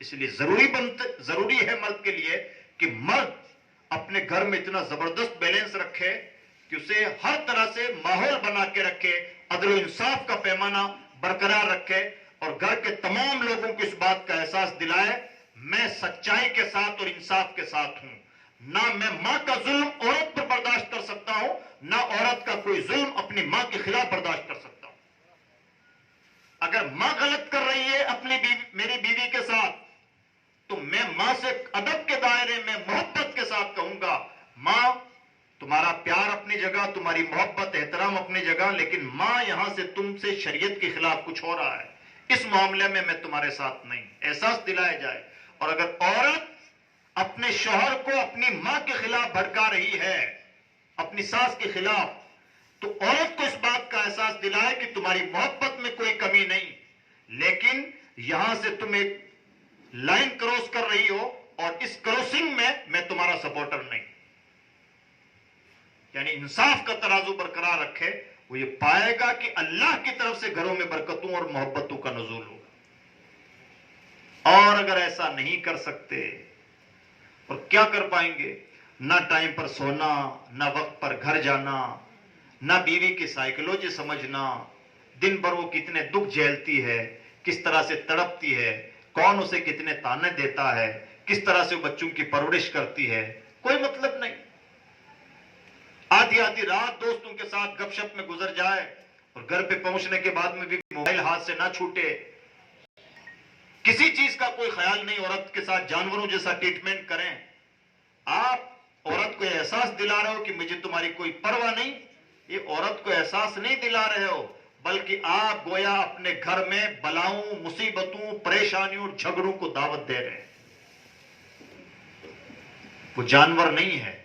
اس لیے ضروری ہے مرد کے لیے کہ مرد اپنے گھر میں اتنا زبردست بیلنس رکھے کہ اسے ہر طرح سے ماحول بنا کے رکھے، عدل و انصاف کا پیمانہ برقرار رکھے، اور گھر کے تمام لوگوں کو اس بات کا احساس دلائے میں سچائی کے ساتھ اور انصاف کے ساتھ ہوں، نہ میں ماں کا ظلم عورت پر برداشت کر سکتا ہوں، نہ عورت کا کوئی ظلم اپنی ماں کے خلاف برداشت کر سکتا ہوں۔ اگر ماں غلط کر رہی ہے میری بیوی کے ساتھ، تو میں ماں سے ادب کے دائرے میں محبت کے ساتھ کہوں گا، ماں تمہارا پیار اپنی جگہ، تمہاری محبت احترام اپنی جگہ، لیکن ماں یہاں سے تم سے شریعت کے خلاف کچھ ہو رہا ہے، اس معاملے میں میں تمہارے ساتھ نہیں، احساس دلایا جائے۔ اور اگر عورت اپنے شوہر کو اپنی ماں کے خلاف بھڑکا رہی ہے، اپنی ساس کے خلاف، تو عورت کو اس بات کا احساس دلائے کہ تمہاری محبت میں کوئی کمی نہیں، لیکن یہاں سے تم ایک لائن کراس کر رہی ہو، اور اس کراسنگ میں میں تمہارا سپورٹر نہیں۔ یعنی انصاف کا ترازو برقرار رکھے، وہ یہ پائے گا کہ اللہ کی طرف سے گھروں میں برکتوں اور محبتوں کا نزول ہوگا۔ اور اگر ایسا نہیں کر سکتے اور کیا کر پائیں گے؟ نہ ٹائم پر سونا، نہ وقت پر گھر جانا، نہ بیوی کی سائیکولوجی سمجھنا، دن بھر وہ کتنے دکھ جھیلتی ہے، کس طرح سے تڑپتی ہے، کون اسے کتنے تانے دیتا ہے، کس طرح سے وہ بچوں کی پرورش کرتی ہے، کوئی مطلب نہیں۔ آدھی آدھی رات دوستوں کے ساتھ گپ شپ میں گزر جائے، اور گھر پہ پہنچنے کے بعد میں بھی موبائل ہاتھ سے نہ چھوٹے، کسی چیز کا کوئی خیال نہیں، عورت کے ساتھ جانوروں جیسا ٹریٹمنٹ کریں۔ آپ عورت کو احساس دلا رہے ہو کہ مجھے تمہاری کوئی پرواہ نہیں، یہ عورت کو احساس نہیں دلا رہے ہو، بلکہ آپ گویا اپنے گھر میں بلاؤں، مصیبتوں، پریشانیوں اور جھگڑوں کو دعوت دے رہے ہیں۔ وہ جانور نہیں ہے،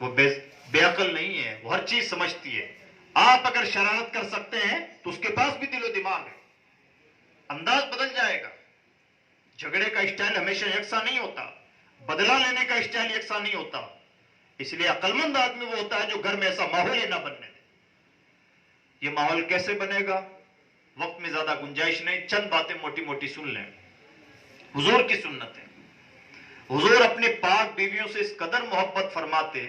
وہ بے عقل نہیں ہے، وہ ہر چیز سمجھتی ہے۔ آپ اگر شرارت کر سکتے ہیں تو اس کے پاس بھی دل و دماغ ہے، انداز بدل جائے گا۔ جھگڑے کا اسٹائل ہمیشہ یکساں نہیں ہوتا، بدلہ لینے کا اسٹائل یکساں نہیں ہوتا، اس لیے عقل مند آدمی وہ ہوتا ہے جو گھر میں ایسا ماحول ہی نہ بننے دے۔ یہ ماحول کیسے بنے گا؟ وقت میں زیادہ گنجائش نہیں، چند باتیں موٹی موٹی سن لیں۔ حضور کی سنت ہے، حضور اپنے پاک بیویوں سے اس قدر محبت فرماتے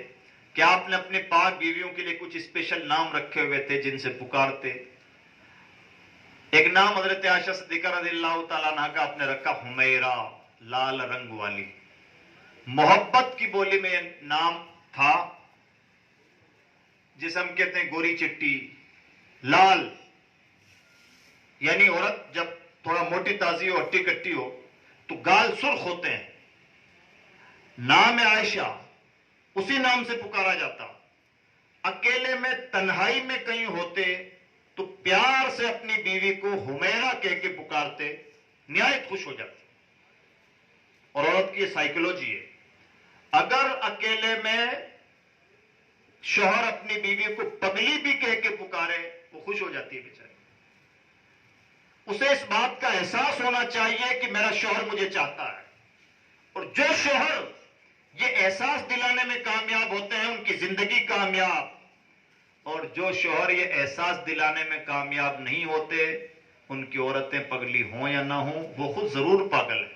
کہ آپ نے اپنے پاک بیویوں کے لیے کچھ اسپیشل نام رکھے ہوئے تھے جن سے پکارتے۔ ایک نام حضرت عائشہ صدیقہ رضی اللہ تعالیٰ عنہ کا آپ نے رکھا حمیرہ، لال رنگ والی۔ محبت کی بولی میں یہ نام تھا، جسے ہم کہتے ہیں گوری چٹی، لال، یعنی عورت جب تھوڑا موٹی تازی ہو، ہٹی کٹی ہو تو گال سرخ ہوتے ہیں۔ نام عائشہ اسی نام سے پکارا جاتا۔ اکیلے میں تنہائی میں کہیں ہوتے تو پیار سے اپنی بیوی کو حمیرہ کہہ کے پکارتے، نہایت خوش ہو جاتی۔ اور عورت کی یہ سائیکولوجی ہے، اگر اکیلے میں شوہر اپنی بیوی کو پگلی بھی کہہ کے پکارے وہ خوش ہو جاتی ہے بیچاری۔ اسے اس بات کا احساس ہونا چاہیے کہ میرا شوہر مجھے چاہتا ہے، اور جو شوہر یہ احساس دلانے میں کامیاب ہوتے ہیں ان کی زندگی کامیاب، اور جو شوہر یہ احساس دلانے میں کامیاب نہیں ہوتے، ان کی عورتیں پگلی ہوں یا نہ ہوں وہ خود ضرور پاگل ہیں،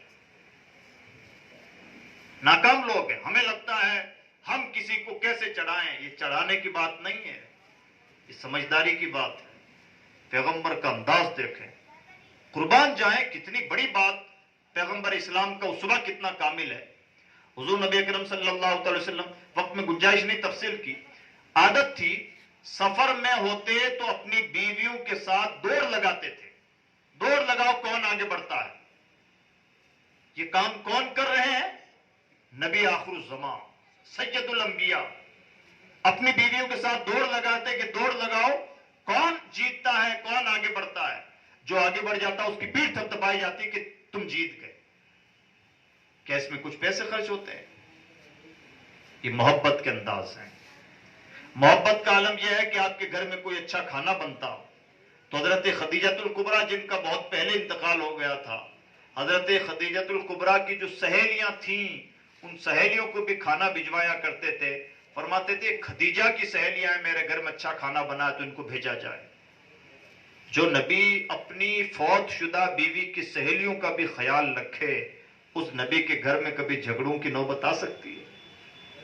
ناکام لوگ ہیں۔ ہمیں لگتا ہے ہم کسی کو کیسے چڑھائیں، یہ چڑھانے کی بات نہیں ہے، یہ سمجھداری کی بات ہے۔ پیغمبر کا انداز دیکھیں، قربان جائیں کتنی بڑی بات، پیغمبر اسلام کا اسوہ کتنا کامل ہے۔ حضور نبی اکرم صلی اللہ علیہ وسلم، وقت میں گنجائش نہیں تفصیل کی، عادت تھی سفر میں ہوتے تو اپنی بیویوں کے ساتھ دوڑ لگاتے تھے۔ دوڑ لگاؤ کون آگے بڑھتا ہے، یہ کام کون کر رہے ہیں؟ نبی آخر الزمان سید الانبیاء اپنی بیویوں کے ساتھ دوڑ لگاتے کہ دوڑ لگاؤ کون جیتتا ہے، کون آگے بڑھتا ہے۔ جو آگے بڑھ جاتا اس کی پیٹھ تھپتھپائی جاتی کہ تم جیت گئے۔ کیا اس میں کچھ پیسے خرچ ہوتے ہیں؟ یہ محبت کے انداز ہیں۔ محبت کا عالم یہ ہے کہ آپ کے گھر میں کوئی اچھا کھانا بنتا ہو تو حضرت خدیجۃ الکبریٰ جن کا بہت پہلے انتقال ہو گیا تھا، حضرت خدیجۃ الکبریٰ کی جو سہیلیاں تھیں ان سہیلیوں کو بھی کھانا بھجوایا کرتے تھے، فرماتے تھے خدیجہ کی سہیلیاں میرے گھر میں اچھا کھانا بنا تو ان کو بھیجا جائے۔ جو نبی اپنی فوت شدہ بیوی کی سہیلیوں کا بھی خیال رکھے، اس نبی کے گھر میں کبھی جھگڑوں کی نوبت آ سکتی ہے؟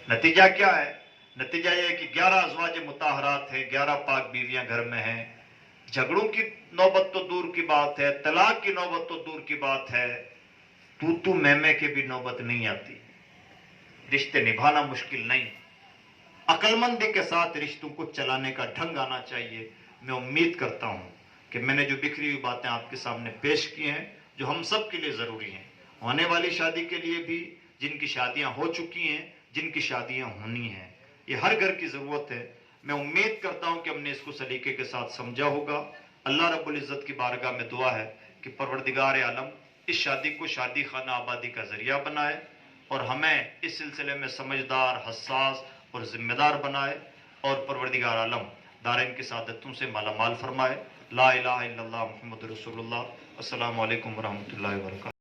نتیجہ کیا ہے؟ نتیجہ یہ ہے کہ 11 ازواج مطہرات ہیں، 11 پاک بیویاں گھر میں ہیں، جھگڑوں کی نوبت تو دور کی بات ہے، طلاق کی نوبت تو دور کی بات ہے، تو میں کی بھی نوبت نہیں آتی۔ رشتے نبھانا مشکل نہیں، عقل مندی کے ساتھ رشتوں کو چلانے کا ڈھنگ آنا چاہیے۔ میں امید کرتا ہوں کہ میں نے جو بکھری ہوئی باتیں آپ کے سامنے پیش کی ہیں، جو ہم سب کے لیے ضروری ہیں، ہونے والی شادی کے لیے بھی، جن کی شادیاں ہو چکی ہیں، جن کی شادیاں ہونی ہیں، یہ ہر گھر کی ضرورت ہے۔ میں امید کرتا ہوں کہ ہم نے اس کو سلیقے کے ساتھ سمجھا ہوگا۔ اللہ رب العزت کی بارگاہ میں دعا ہے کہ پروردگار عالم اس شادی کو شادی خانہ آبادی کا ذریعہ بنائے، اور ہمیں اس سلسلے میں سمجھدار، حساس اور ذمہ دار بنائے، اور پروردگار عالم دارین کی سعادتوں سے مالا مال فرمائے۔ لا الہ الا اللہ محمد رسول اللہ۔ السلام علیکم ورحمۃ اللہ وبرکاتہ۔